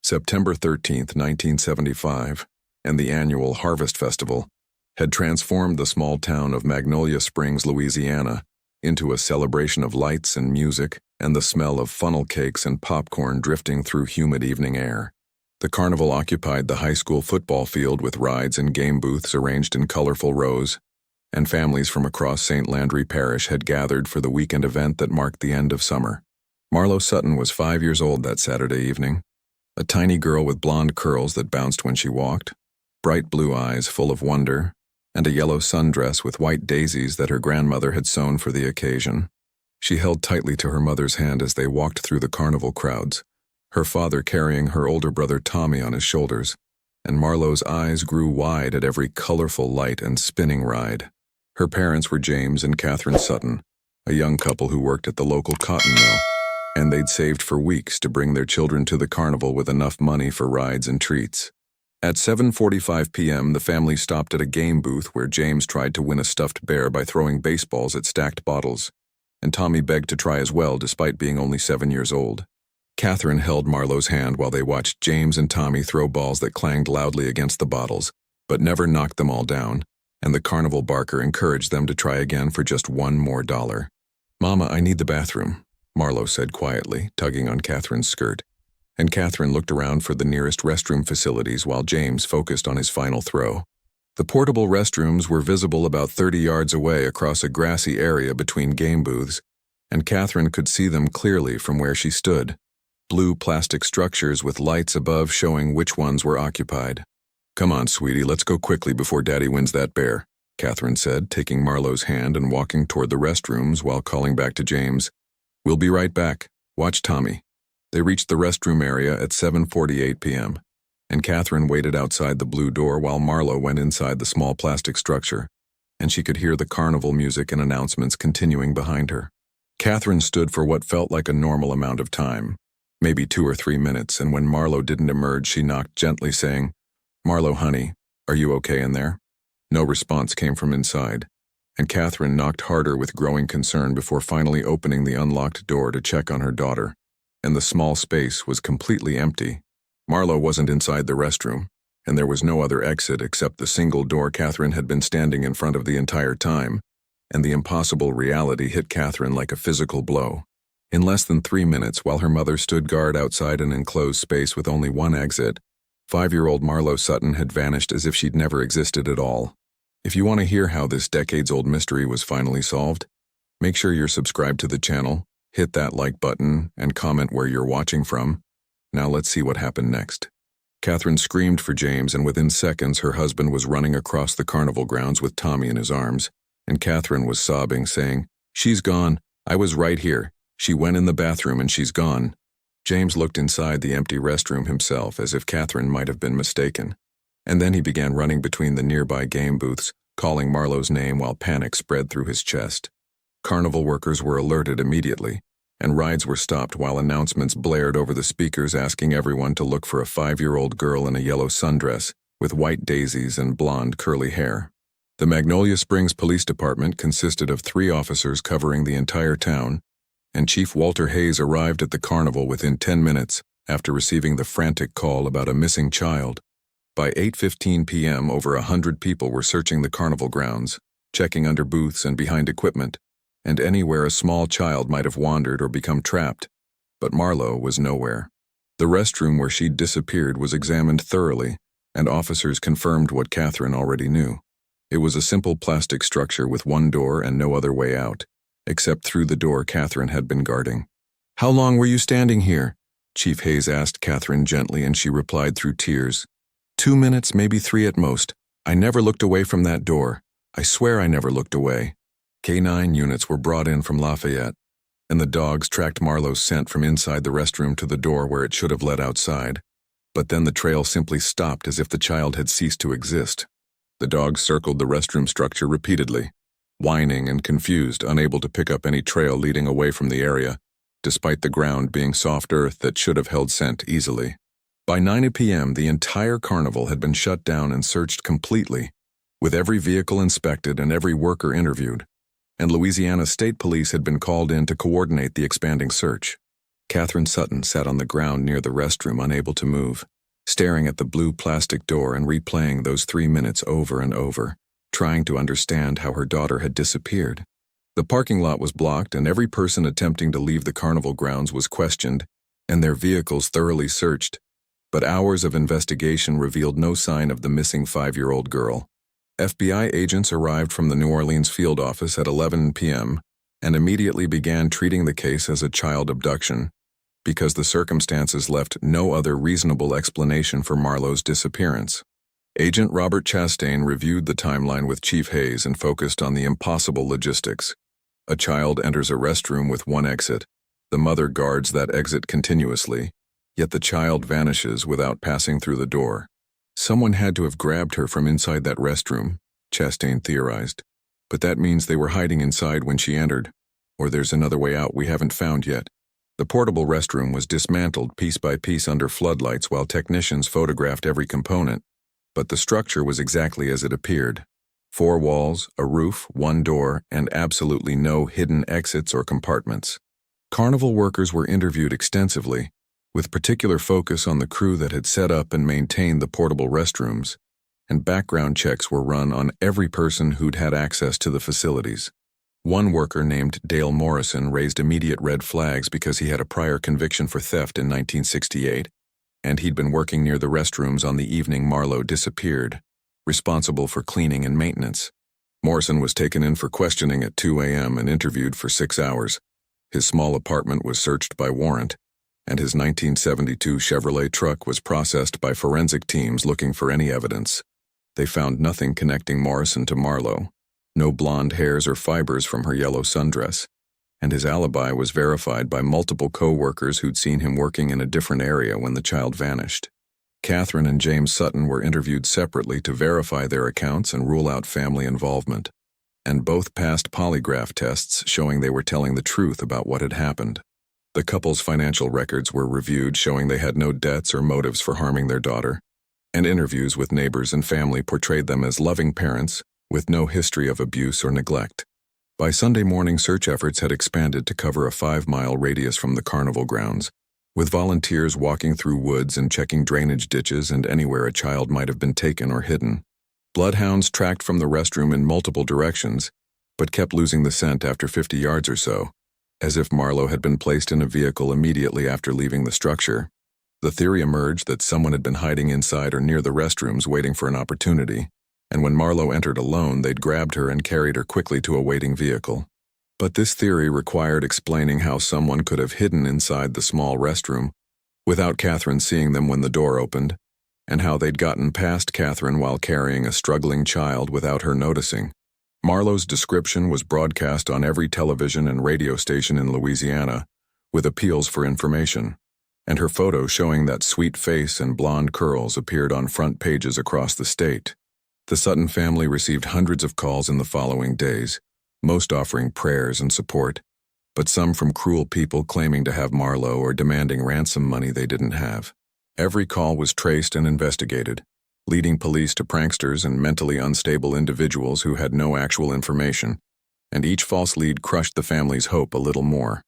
September 13th, 1975, and the annual Harvest Festival had transformed the small town of Magnolia Springs, Louisiana, into a celebration of lights and music and the smell of funnel cakes and popcorn drifting through humid evening air. The carnival occupied the high school football field with rides and game booths arranged in colorful rows, and families from across St. Landry Parish had gathered for the weekend event that marked the end of summer. Marlowe Sutton was 5 years old that Saturday evening, a tiny girl with blonde curls that bounced when she walked, bright blue eyes full of wonder, and a yellow sundress with white daisies that her grandmother had sewn for the occasion. She held tightly to her mother's hand as they walked through the carnival crowds, her father carrying her older brother Tommy on his shoulders, and Marlowe's eyes grew wide at every colorful light and spinning ride. Her parents were James and Catherine Sutton, a young couple who worked at the local cotton mill, and they'd saved for weeks to bring their children to the carnival with enough money for rides and treats. At 7:45 p.m., the family stopped at a game booth where James tried to win a stuffed bear by throwing baseballs at stacked bottles, and Tommy begged to try as well despite being only 7 years old. Catherine held Marlowe's hand while they watched James and Tommy throw balls that clanged loudly against the bottles, but never knocked them all down, and the carnival barker encouraged them to try again for just $1 more. "Mama, I need the bathroom," Marlowe said quietly, tugging on Catherine's skirt, and Catherine looked around for the nearest restroom facilities while James focused on his final throw. The portable restrooms were visible about 30 yards away across a grassy area between game booths, and Catherine could see them clearly from where she stood, blue plastic structures with lights above showing which ones were occupied. "Come on, sweetie, let's go quickly before Daddy wins that bear," Catherine said, taking Marlowe's hand and walking toward the restrooms while calling back to James, "We'll be right back. Watch Tommy." They reached the restroom area at 7:48 p.m., and Catherine waited outside the blue door while Marlowe went inside the small plastic structure, and she could hear the carnival music and announcements continuing behind her. Catherine stood for what felt like a normal amount of time, maybe 2 or 3 minutes, and when Marlowe didn't emerge, she knocked gently, saying, "Marlowe, honey, are you okay in there?" No response came from inside, and Catherine knocked harder with growing concern before finally opening the unlocked door to check on her daughter, and the small space was completely empty. Marlowe wasn't inside the restroom, and there was no other exit except the single door Catherine had been standing in front of the entire time, and the impossible reality hit Catherine like a physical blow. In less than 3 minutes, while her mother stood guard outside an enclosed space with only one exit, 5-year-old Marlowe Sutton had vanished as if she'd never existed at all. If you want to hear how this decades-old mystery was finally solved, make sure you're subscribed to the channel, hit that like button, and comment where you're watching from. Now let's see what happened next. Catherine screamed for James, and within seconds her husband was running across the carnival grounds with Tommy in his arms, and Catherine was sobbing, saying, "She's gone. I was right here. She went in the bathroom and she's gone." James looked inside the empty restroom himself as if Catherine might have been mistaken, and then he began running between the nearby game booths, calling Marlowe's name while panic spread through his chest. Carnival workers were alerted immediately, and rides were stopped while announcements blared over the speakers asking everyone to look for a 5-year-old girl in a yellow sundress with white daisies and blonde curly hair. The Magnolia Springs Police Department consisted of 3 officers covering the entire town, and Chief Walter Hayes arrived at the carnival within 10 minutes after receiving the frantic call about a missing child. By 8:15 p.m., over 100 people were searching the carnival grounds, checking under booths and behind equipment, and anywhere a small child might have wandered or become trapped, but Marlowe was nowhere. The restroom where she'd disappeared was examined thoroughly, and officers confirmed what Catherine already knew. It was a simple plastic structure with one door and no other way out, except through the door Catherine had been guarding. "How long were you standing here?" Chief Hayes asked Catherine gently, and she replied through tears. "2 minutes, maybe 3 at most. I never looked away from that door. I swear I never looked away." K-9 units were brought in from Lafayette, and the dogs tracked Marlowe's scent from inside the restroom to the door where it should have led outside. But then the trail simply stopped as if the child had ceased to exist. The dogs circled the restroom structure repeatedly, whining and confused, unable to pick up any trail leading away from the area, despite the ground being soft earth that should have held scent easily. By 9 p.m., the entire carnival had been shut down and searched completely, with every vehicle inspected and every worker interviewed, and Louisiana State Police had been called in to coordinate the expanding search. Catherine Sutton sat on the ground near the restroom, unable to move, staring at the blue plastic door and replaying those 3 minutes over and over, trying to understand how her daughter had disappeared. The parking lot was blocked, and every person attempting to leave the carnival grounds was questioned and their vehicles thoroughly searched. But hours of investigation revealed no sign of the missing 5-year-old girl. FBI agents arrived from the New Orleans field office at 11 p.m. and immediately began treating the case as a child abduction, because the circumstances left no other reasonable explanation for Marlowe's disappearance. Agent Robert Chastain reviewed the timeline with Chief Hayes and focused on the impossible logistics. A child enters a restroom with one exit. The mother guards that exit continuously, yet the child vanishes without passing through the door. Someone had to have grabbed her from inside that restroom, Chastain theorized. But that means they were hiding inside when she entered, or there's another way out we haven't found yet. The portable restroom was dismantled piece by piece under floodlights while technicians photographed every component, but the structure was exactly as it appeared. 4 walls, a roof, 1 door, and absolutely no hidden exits or compartments. Carnival workers were interviewed extensively, with particular focus on the crew that had set up and maintained the portable restrooms, and background checks were run on every person who'd had access to the facilities. One worker named Dale Morrison raised immediate red flags because he had a prior conviction for theft in 1968, and he'd been working near the restrooms on the evening Marlowe disappeared, responsible for cleaning and maintenance. Morrison was taken in for questioning at 2 a.m. and interviewed for 6 hours. His small apartment was searched by warrant, and his 1972 Chevrolet truck was processed by forensic teams looking for any evidence. They found nothing connecting Morrison to Marlowe. No blonde hairs or fibers from her yellow sundress, and his alibi was verified by multiple co-workers who'd seen him working in a different area when the child vanished. Catherine and James Sutton were interviewed separately to verify their accounts and rule out family involvement, and both passed polygraph tests showing they were telling the truth about what had happened. The couple's financial records were reviewed, showing they had no debts or motives for harming their daughter, and interviews with neighbors and family portrayed them as loving parents with no history of abuse or neglect. By Sunday morning, search efforts had expanded to cover a 5-mile radius from the carnival grounds, with volunteers walking through woods and checking drainage ditches and anywhere a child might have been taken or hidden. Bloodhounds tracked from the restroom in multiple directions, but kept losing the scent after 50 yards or so, as if Marlowe had been placed in a vehicle immediately after leaving the structure. The theory emerged that someone had been hiding inside or near the restrooms waiting for an opportunity, and when Marlowe entered alone, they'd grabbed her and carried her quickly to a waiting vehicle. But this theory required explaining how someone could have hidden inside the small restroom without Catherine seeing them when the door opened, and how they'd gotten past Catherine while carrying a struggling child without her noticing. Marlowe's description was broadcast on every television and radio station in Louisiana, with appeals for information, and her photo showing that sweet face and blonde curls appeared on front pages across the state. The Sutton family received hundreds of calls in the following days, most offering prayers and support, but some from cruel people claiming to have Marlowe or demanding ransom money they didn't have. Every call was traced and investigated, leading police to pranksters and mentally unstable individuals who had no actual information, and each false lead crushed the family's hope a little more.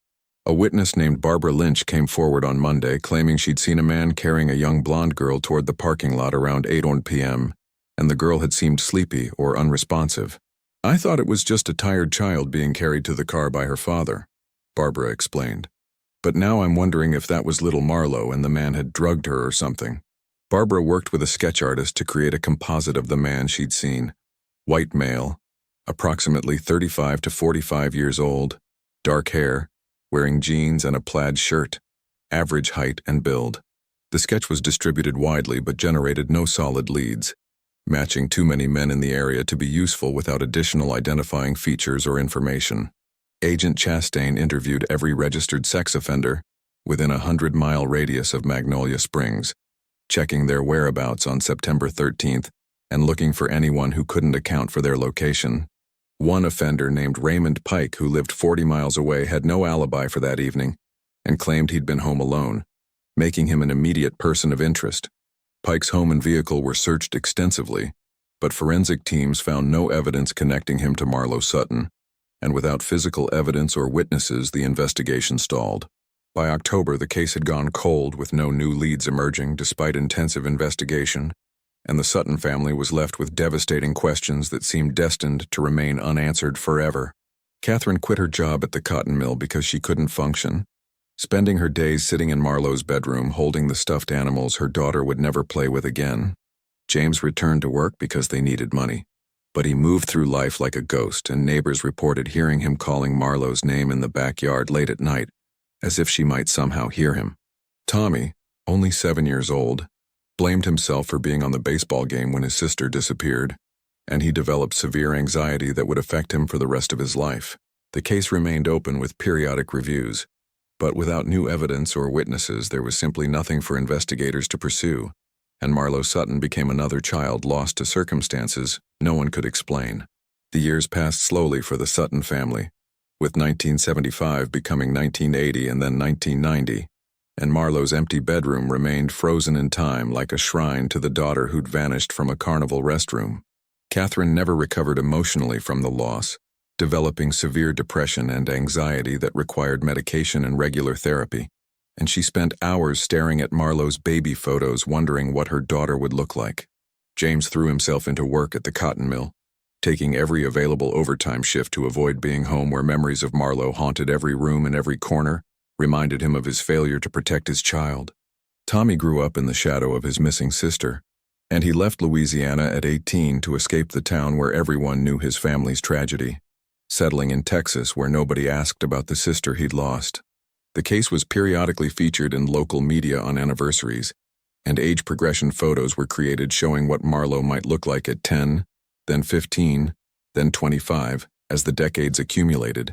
A witness named Barbara Lynch came forward on Monday claiming she'd seen a man carrying a young blonde girl toward the parking lot around 8 p.m., and the girl had seemed sleepy or unresponsive. "I thought it was just a tired child being carried to the car by her father," Barbara explained. "But now I'm wondering if that was little Marlowe and the man had drugged her or something." Barbara worked with a sketch artist to create a composite of the man she'd seen. White male, approximately 35 to 45 years old, dark hair, wearing jeans and a plaid shirt, average height and build. The sketch was distributed widely but generated no solid leads, matching too many men in the area to be useful without additional identifying features or information. Agent Chastain interviewed every registered sex offender within a 100-mile radius of Magnolia Springs, checking their whereabouts on September 13th and looking for anyone who couldn't account for their location. One offender named Raymond Pike, who lived 40 miles away, had no alibi for that evening and claimed he'd been home alone, making him an immediate person of interest. Pike's home and vehicle were searched extensively, but forensic teams found no evidence connecting him to Marlowe Sutton, and without physical evidence or witnesses, the investigation stalled. By October, the case had gone cold with no new leads emerging despite intensive investigation, and the Sutton family was left with devastating questions that seemed destined to remain unanswered forever. Catherine quit her job at the cotton mill because she couldn't function, spending her days sitting in Marlowe's bedroom holding the stuffed animals her daughter would never play with again. James returned to work because they needed money, but he moved through life like a ghost, and neighbors reported hearing him calling Marlowe's name in the backyard late at night, as if she might somehow hear him. Tommy, only 7 years old, blamed himself for being on the baseball game when his sister disappeared, and he developed severe anxiety that would affect him for the rest of his life. The case remained open with periodic reviews, but without new evidence or witnesses, there was simply nothing for investigators to pursue, and Marlowe Sutton became another child lost to circumstances no one could explain. The years passed slowly for the Sutton family, with 1975 becoming 1980 and then 1990, and Marlowe's empty bedroom remained frozen in time like a shrine to the daughter who'd vanished from a carnival restroom. Catherine never recovered emotionally from the loss, developing severe depression and anxiety that required medication and regular therapy, and she spent hours staring at Marlowe's baby photos wondering what her daughter would look like. James threw himself into work at the cotton mill, taking every available overtime shift to avoid being home, where memories of Marlowe haunted every room and every corner, reminded him of his failure to protect his child. Tommy grew up in the shadow of his missing sister, and he left Louisiana at 18 to escape the town where everyone knew his family's tragedy, settling in Texas where nobody asked about the sister he'd lost. The case was periodically featured in local media on anniversaries, and age progression photos were created showing what Marlowe might look like at 10, then 15, then 25, as the decades accumulated.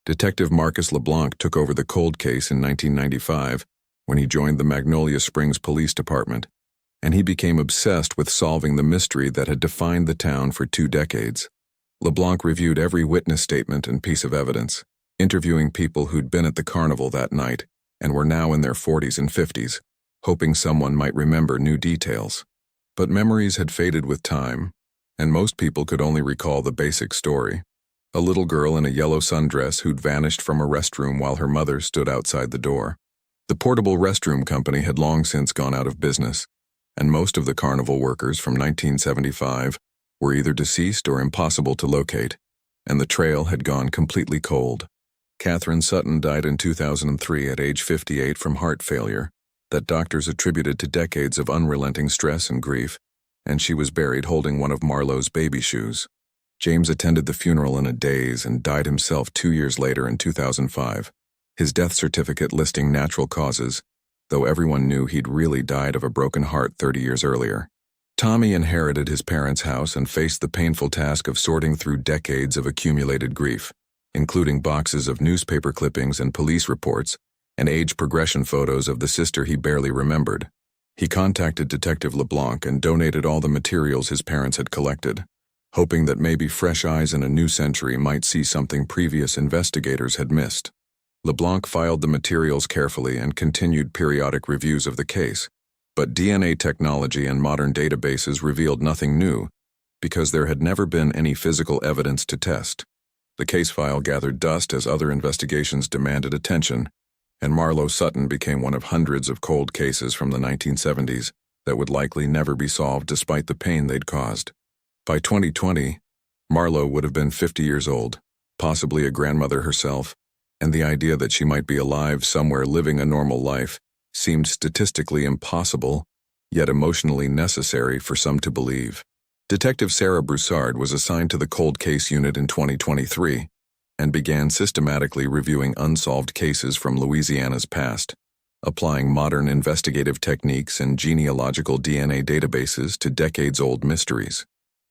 Detective Marcus LeBlanc took over the cold case in 1995 when he joined the Magnolia Springs Police Department, and he became obsessed with solving the mystery that had defined the town for 2 decades. LeBlanc reviewed every witness statement and piece of evidence, interviewing people who'd been at the carnival that night and were now in their 40s and 50s, hoping someone might remember new details. But memories had faded with time, and most people could only recall the basic story: a little girl in a yellow sundress who'd vanished from a restroom while her mother stood outside the door. The portable restroom company had long since gone out of business, and most of the carnival workers from 1975 were either deceased or impossible to locate, and the trail had gone completely cold. Catherine Sutton died in 2003 at age 58 from heart failure that doctors attributed to decades of unrelenting stress and grief, and she was buried holding one of Marlowe's baby shoes. James attended the funeral in a daze and died himself 2 years later in 2005, his death certificate listing natural causes, though everyone knew he'd really died of a broken heart 30 years earlier. Tommy inherited his parents' house and faced the painful task of sorting through decades of accumulated grief, including boxes of newspaper clippings and police reports, and age progression photos of the sister he barely remembered. He contacted Detective LeBlanc and donated all the materials his parents had collected, hoping that maybe fresh eyes in a new century might see something previous investigators had missed. LeBlanc filed the materials carefully and continued periodic reviews of the case, but DNA technology and modern databases revealed nothing new because there had never been any physical evidence to test. The case file gathered dust as other investigations demanded attention, and Marlowe Sutton became one of hundreds of cold cases from the 1970s that would likely never be solved despite the pain they'd caused. By 2020, Marlowe would have been 50 years old, possibly a grandmother herself, and the idea that she might be alive somewhere living a normal life seemed statistically impossible, yet emotionally necessary for some to believe. Detective Sarah Broussard was assigned to the cold case unit in 2023 and began systematically reviewing unsolved cases from Louisiana's past, applying modern investigative techniques and genealogical DNA databases to decades-old mysteries.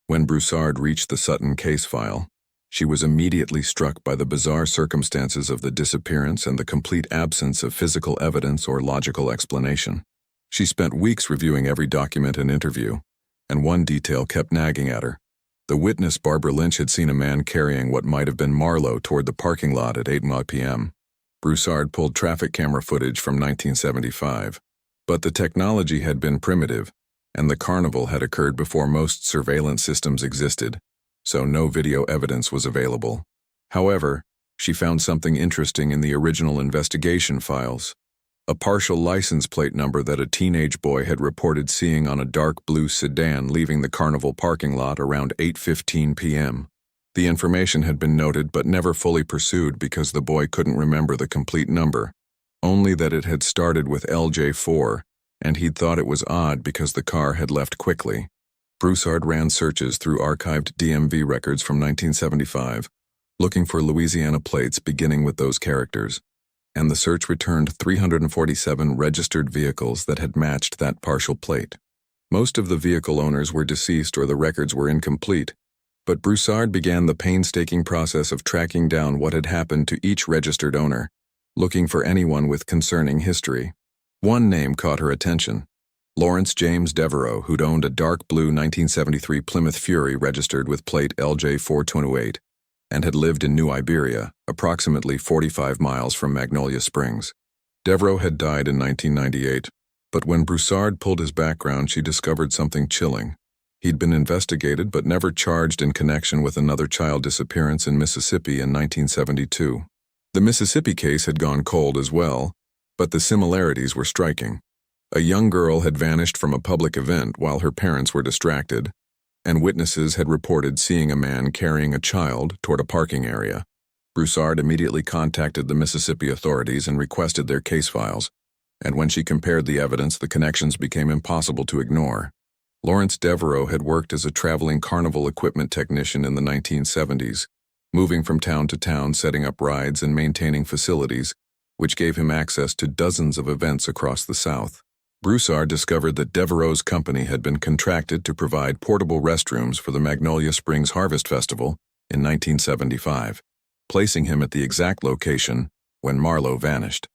When Broussard reached the Sutton case file, she was immediately struck by the bizarre circumstances of the disappearance and the complete absence of physical evidence or logical explanation. She spent weeks reviewing every document and interview, and one detail kept nagging at her. The witness, Barbara Lynch, had seen a man carrying what might have been Marlowe toward the parking lot at 8 p.m. Broussard pulled traffic camera footage from 1975, but the technology had been primitive, and the carnival had occurred before most surveillance systems existed, so no video evidence was available. However, She found something interesting in the original investigation files. A partial license plate number that a teenage boy had reported seeing on a dark blue sedan leaving the Carnival parking lot around 8:15 p.m. The information had been noted but never fully pursued because the boy couldn't remember the complete number, only that it had started with LJ4, and he'd thought it was odd because the car had left quickly. Broussard ran searches through archived DMV records from 1975, looking for Louisiana plates beginning with those characters, and the search returned 347 registered vehicles that had matched that partial plate. Most of the vehicle owners were deceased or the records were incomplete, but Broussard began the painstaking process of tracking down what had happened to each registered owner, looking for anyone with concerning history. One name caught her attention: Lawrence James Devereaux, who'd owned a dark blue 1973 Plymouth Fury registered with plate LJ428, and had lived in New Iberia, approximately 45 miles from Magnolia Springs. Devereaux had died in 1998, but when Broussard pulled his background, she discovered something chilling. He'd been investigated but never charged in connection with another child disappearance in Mississippi in 1972. The Mississippi case had gone cold as well, but the similarities were striking. A young girl had vanished from a public event while her parents were distracted, and witnesses had reported seeing a man carrying a child toward a parking area. Broussard immediately contacted the Mississippi authorities and requested their case files, and when she compared the evidence, the connections became impossible to ignore. Lawrence Devereaux had worked as a traveling carnival equipment technician in the 1970s, moving from town to town, setting up rides and maintaining facilities, which gave him access to dozens of events across the South. Broussard discovered that Devereaux's company had been contracted to provide portable restrooms for the Magnolia Springs Harvest Festival in 1975, placing him at the exact location when Marlowe vanished.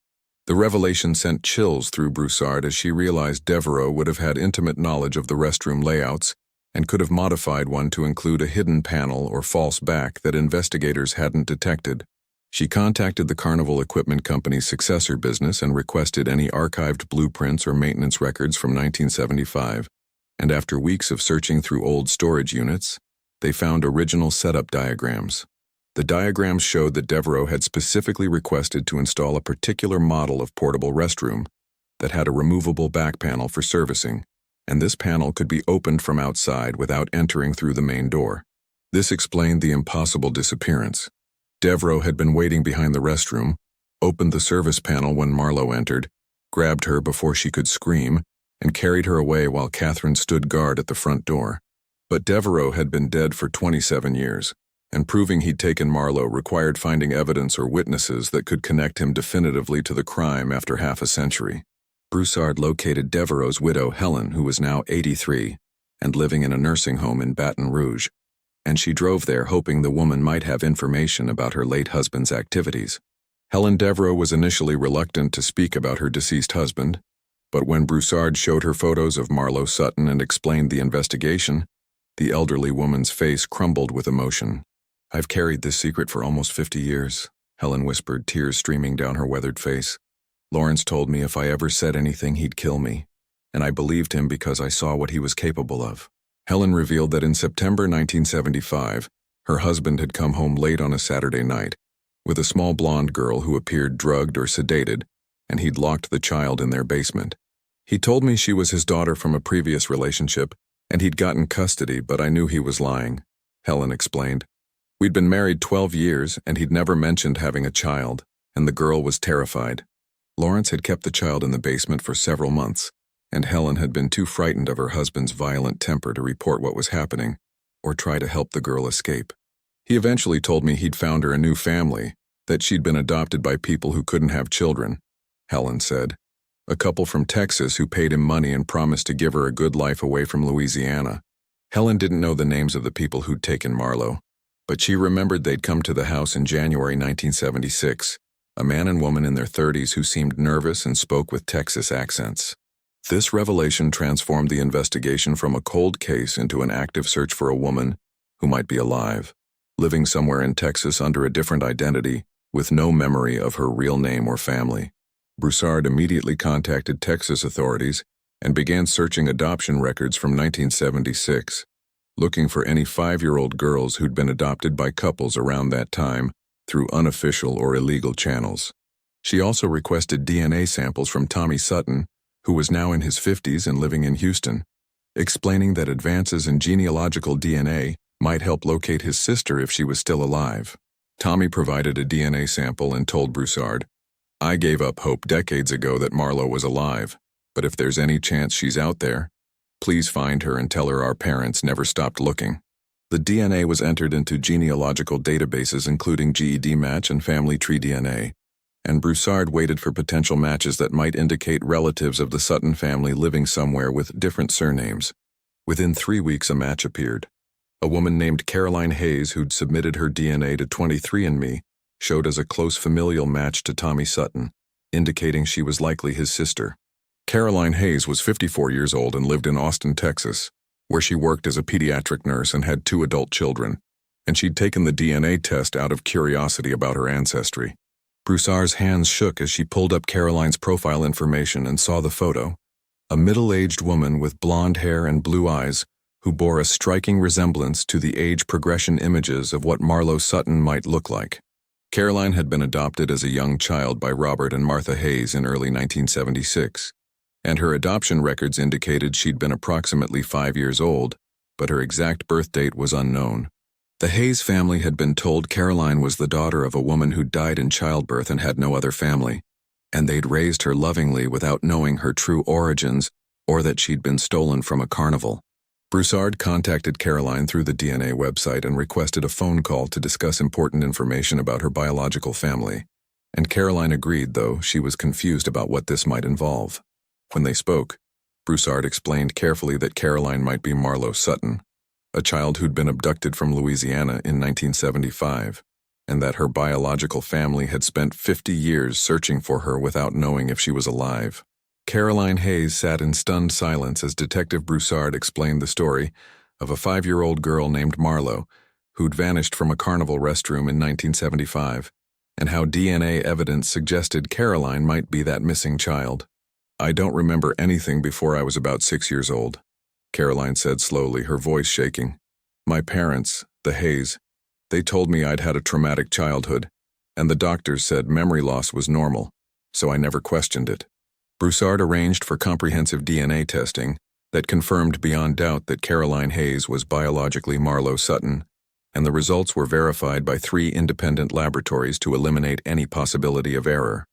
The revelation sent chills through Broussard as she realized Devereaux would have had intimate knowledge of the restroom layouts and could have modified one to include a hidden panel or false back that investigators hadn't detected. She contacted the Carnival Equipment Company's successor business and requested any archived blueprints or maintenance records from 1975, and after weeks of searching through old storage units, they found original setup diagrams. The diagrams showed that Devereaux had specifically requested to install a particular model of portable restroom that had a removable back panel for servicing, and this panel could be opened from outside without entering through the main door. This explained the impossible disappearance. Devereaux had been waiting behind the restroom, opened the service panel when Marlowe entered, grabbed her before she could scream, and carried her away while Catherine stood guard at the front door. But Devereaux had been dead for 27 years, and proving he'd taken Marlowe required finding evidence or witnesses that could connect him definitively to the crime after half a century. Broussard located Devereaux's widow, Helen, who was now 83, and living in a nursing home in Baton Rouge, and she drove there hoping the woman might have information about her late husband's activities. Helen Devereaux was initially reluctant to speak about her deceased husband, but when Broussard showed her photos of Marlowe Sutton and explained the investigation, the elderly woman's face crumbled with emotion. "I've carried this secret for almost 50 years, Helen whispered, tears streaming down her weathered face. "Lawrence told me if I ever said anything, he'd kill me, and I believed him because I saw what he was capable of." Helen revealed that in September 1975, her husband had come home late on a Saturday night with a small blonde girl who appeared drugged or sedated, and he'd locked the child in their basement. "He told me she was his daughter from a previous relationship, and he'd gotten custody, but I knew he was lying," Helen explained. "We'd been married 12 years, and he'd never mentioned having a child, and the girl was terrified." Lawrence had kept the child in the basement for several months, and Helen had been too frightened of her husband's violent temper to report what was happening or try to help the girl escape. "He eventually told me he'd found her a new family, that she'd been adopted by people who couldn't have children," Helen said. "A couple from Texas who paid him money and promised to give her a good life away from Louisiana." Helen didn't know the names of the people who'd taken Marlowe, but she remembered they'd come to the house in January 1976, a man and woman in their 30s who seemed nervous and spoke with Texas accents. This revelation transformed the investigation from a cold case into an active search for a woman who might be alive, living somewhere in Texas under a different identity, with no memory of her real name or family. Broussard immediately contacted Texas authorities and began searching adoption records from 1976, looking for any 5-year-old girls who'd been adopted by couples around that time through unofficial or illegal channels. She also requested DNA samples from Tommy Sutton, who was now in his 50s and living in Houston, explaining that advances in genealogical DNA might help locate his sister if she was still alive. Tommy provided a DNA sample and told Broussard, "I gave up hope decades ago that Marlowe was alive, but if there's any chance she's out there, please find her and tell her our parents never stopped looking." The DNA was entered into genealogical databases including GED Match and Family Tree DNA, and Broussard waited for potential matches that might indicate relatives of the Sutton family living somewhere with different surnames. Within 3 weeks a match appeared. A woman named Caroline Hayes, who'd submitted her DNA to 23andMe, showed as a close familial match to Tommy Sutton, indicating she was likely his sister. Caroline Hayes was 54 years old and lived in Austin, Texas, where she worked as a pediatric nurse and had 2 adult children, and she'd taken the DNA test out of curiosity about her ancestry. Broussard's hands shook as she pulled up Caroline's profile information and saw the photo, a middle-aged woman with blonde hair and blue eyes who bore a striking resemblance to the age progression images of what Marlowe Sutton might look like. Caroline had been adopted as a young child by Robert and Martha Hayes in early 1976, and her adoption records indicated she'd been approximately 5 years old, but her exact birth date was unknown. The Hayes family had been told Caroline was the daughter of a woman who died in childbirth and had no other family, and they'd raised her lovingly without knowing her true origins or that she'd been stolen from a carnival. Broussard contacted Caroline through the DNA website and requested a phone call to discuss important information about her biological family, and Caroline agreed, though she was confused about what this might involve. When they spoke, Broussard explained carefully that Caroline might be Marlowe Sutton, a child who'd been abducted from Louisiana in 1975, and that her biological family had spent 50 years searching for her without knowing if she was alive. Caroline Hayes sat in stunned silence as Detective Broussard explained the story of a 5-year-old girl named Marlowe who'd vanished from a carnival restroom in 1975, and how DNA evidence suggested Caroline might be that missing child. "I don't remember anything before I was about 6 years old," Caroline said slowly, her voice shaking. "My parents, the Hayes, they told me I'd had a traumatic childhood, and the doctors said memory loss was normal, so I never questioned it." Broussard arranged for comprehensive DNA testing that confirmed beyond doubt that Caroline Hayes was biologically Marlowe Sutton, and the results were verified by 3 independent laboratories to eliminate any possibility of error.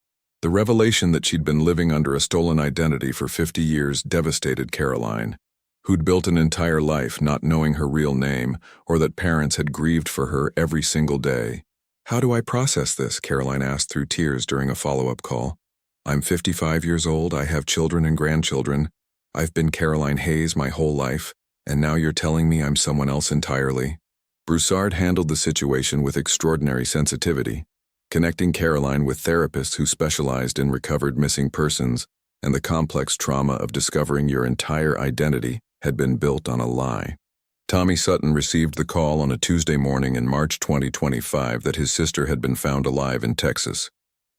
The revelation that she'd been living under a stolen identity for 50 years devastated Caroline, who'd built an entire life not knowing her real name or that parents had grieved for her every single day. "How do I process this?" Caroline asked through tears during a follow-up call. "I'm 55 years old, I have children and grandchildren. I've been Caroline Hayes my whole life, and now you're telling me I'm someone else entirely." Broussard handled the situation with extraordinary sensitivity, connecting Caroline with therapists who specialized in recovered missing persons and the complex trauma of discovering your entire identity had been built on a lie. Tommy Sutton received the call on a Tuesday morning in March 2025 that his sister had been found alive in Texas,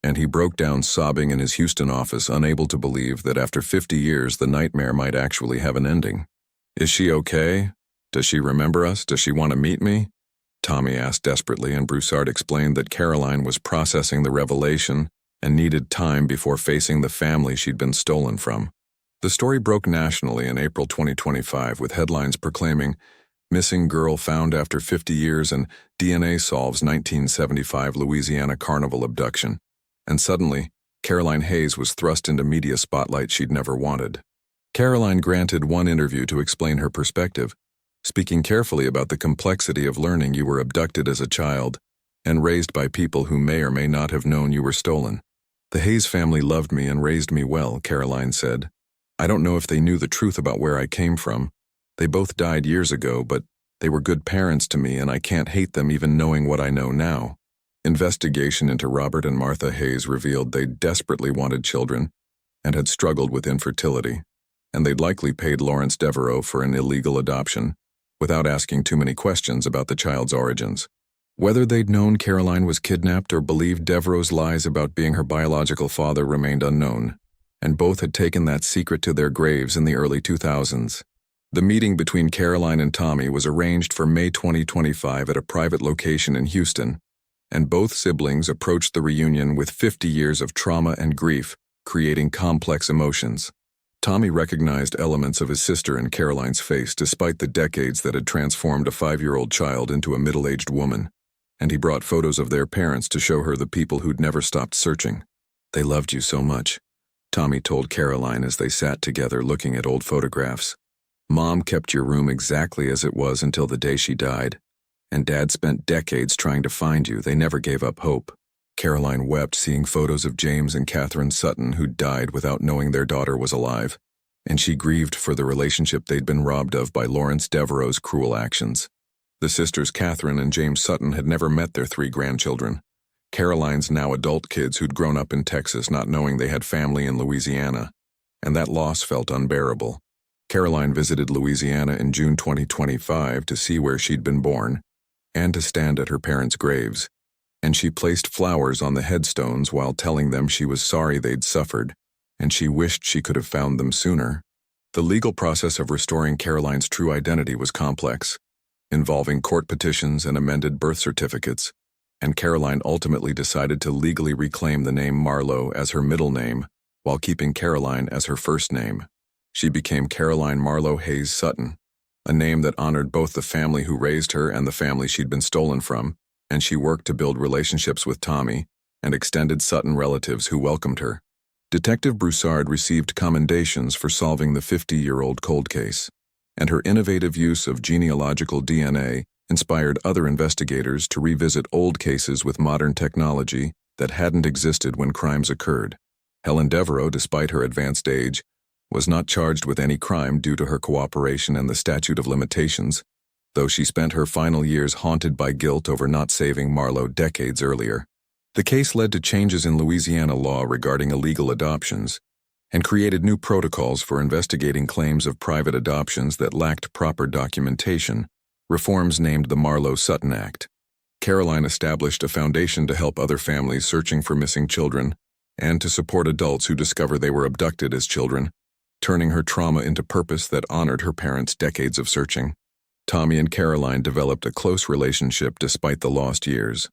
and he broke down sobbing in his Houston office, unable to believe that after 50 years the nightmare might actually have an ending. "Is she okay? Does she remember us? Does she want to meet me?" Tommy asked desperately, and Broussard explained that Caroline was processing the revelation and needed time before facing the family she'd been stolen from. The story broke nationally in April 2025 with headlines proclaiming, "Missing Girl Found After 50 Years" and "DNA Solves 1975 Louisiana Carnival Abduction." And suddenly, Caroline Hayes was thrust into media spotlight she'd never wanted. Caroline granted one interview to explain her perspective, speaking carefully about the complexity of learning you were abducted as a child and raised by people who may or may not have known you were stolen. "The Hayes family loved me and raised me well," Caroline said. "I don't know if they knew the truth about where I came from. They both died years ago, but they were good parents to me, and I can't hate them even knowing what I know now." Investigation into Robert and Martha Hayes revealed they desperately wanted children and had struggled with infertility, and they'd likely paid Lawrence Devereaux for an illegal adoption without asking too many questions about the child's origins. Whether they'd known Caroline was kidnapped or believed Devereaux's lies about being her biological father remained unknown, and both had taken that secret to their graves in the early 2000s. The meeting between Caroline and Tommy was arranged for May 2025 at a private location in Houston, and both siblings approached the reunion with 50 years of trauma and grief, creating complex emotions. Tommy recognized elements of his sister in Caroline's face despite the decades that had transformed a 5-year-old child into a middle-aged woman, and he brought photos of their parents to show her the people who'd never stopped searching. "They loved you so much," Tommy told Caroline as they sat together looking at old photographs. "Mom kept your room exactly as it was until the day she died, and Dad spent decades trying to find you. They never gave up hope." Caroline wept seeing photos of James and Catherine Sutton who'd died without knowing their daughter was alive, and she grieved for the relationship they'd been robbed of by Lawrence Devereaux's cruel actions. The sisters Catherine and James Sutton had never met their 3 grandchildren, Caroline's now adult kids who'd grown up in Texas not knowing they had family in Louisiana, and that loss felt unbearable. Caroline visited Louisiana in June 2025 to see where she'd been born, and to stand at her parents' graves, and she placed flowers on the headstones while telling them she was sorry they'd suffered, and she wished she could have found them sooner. The legal process of restoring Caroline's true identity was complex, involving court petitions and amended birth certificates, and Caroline ultimately decided to legally reclaim the name Marlowe as her middle name while keeping Caroline as her first name. She became Caroline Marlowe Hayes Sutton, a name that honored both the family who raised her and the family she'd been stolen from, and she worked to build relationships with Tommy and extended Sutton relatives who welcomed her. Detective Broussard received commendations for solving the 50-year-old cold case, and her innovative use of genealogical DNA inspired other investigators to revisit old cases with modern technology that hadn't existed when crimes occurred. Helen Devereaux, despite her advanced age, was not charged with any crime due to her cooperation and the statute of limitations, though she spent her final years haunted by guilt over not saving Marlowe decades earlier. The case led to changes in Louisiana law regarding illegal adoptions and created new protocols for investigating claims of private adoptions that lacked proper documentation, reforms named the Marlowe Sutton Act. Caroline established a foundation to help other families searching for missing children and to support adults who discover they were abducted as children, turning her trauma into purpose that honored her parents' decades of searching. Tommy and Caroline developed a close relationship despite the lost years,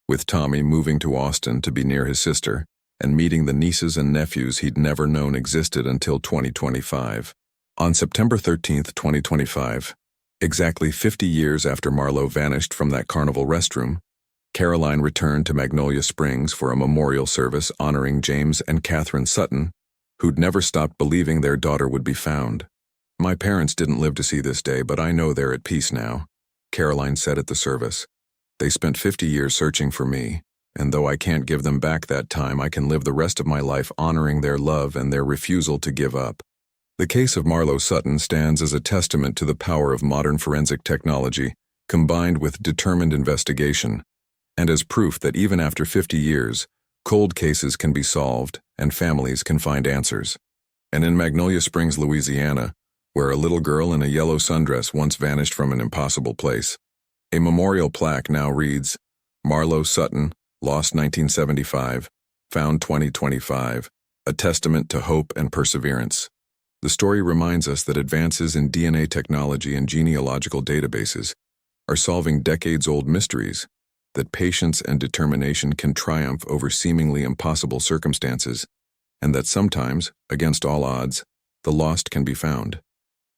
with Tommy moving to Austin to be near his sister and meeting the nieces and nephews he'd never known existed until 2025. On September 13, 2025, exactly 50 years after Marlowe vanished from that Carnival restroom, Caroline returned to Magnolia Springs for a memorial service honoring James and Catherine Sutton, who'd never stopped believing their daughter would be found. "My parents didn't live to see this day, but I know they're at peace now," Caroline said at the service. "They spent 50 years searching for me, and though I can't give them back that time, I can live the rest of my life honoring their love and their refusal to give up." The case of Marlowe Sutton stands as a testament to the power of modern forensic technology, combined with determined investigation, and as proof that even after 50 years, cold cases can be solved and families can find answers. And in Magnolia Springs, Louisiana, where a little girl in a yellow sundress once vanished from an impossible place, a memorial plaque now reads, "Marlowe Sutton, lost 1975, found 2025, a testament to hope and perseverance." The story reminds us that advances in DNA technology and genealogical databases are solving decades-old mysteries, that patience and determination can triumph over seemingly impossible circumstances, and that sometimes, against all odds, the lost can be found.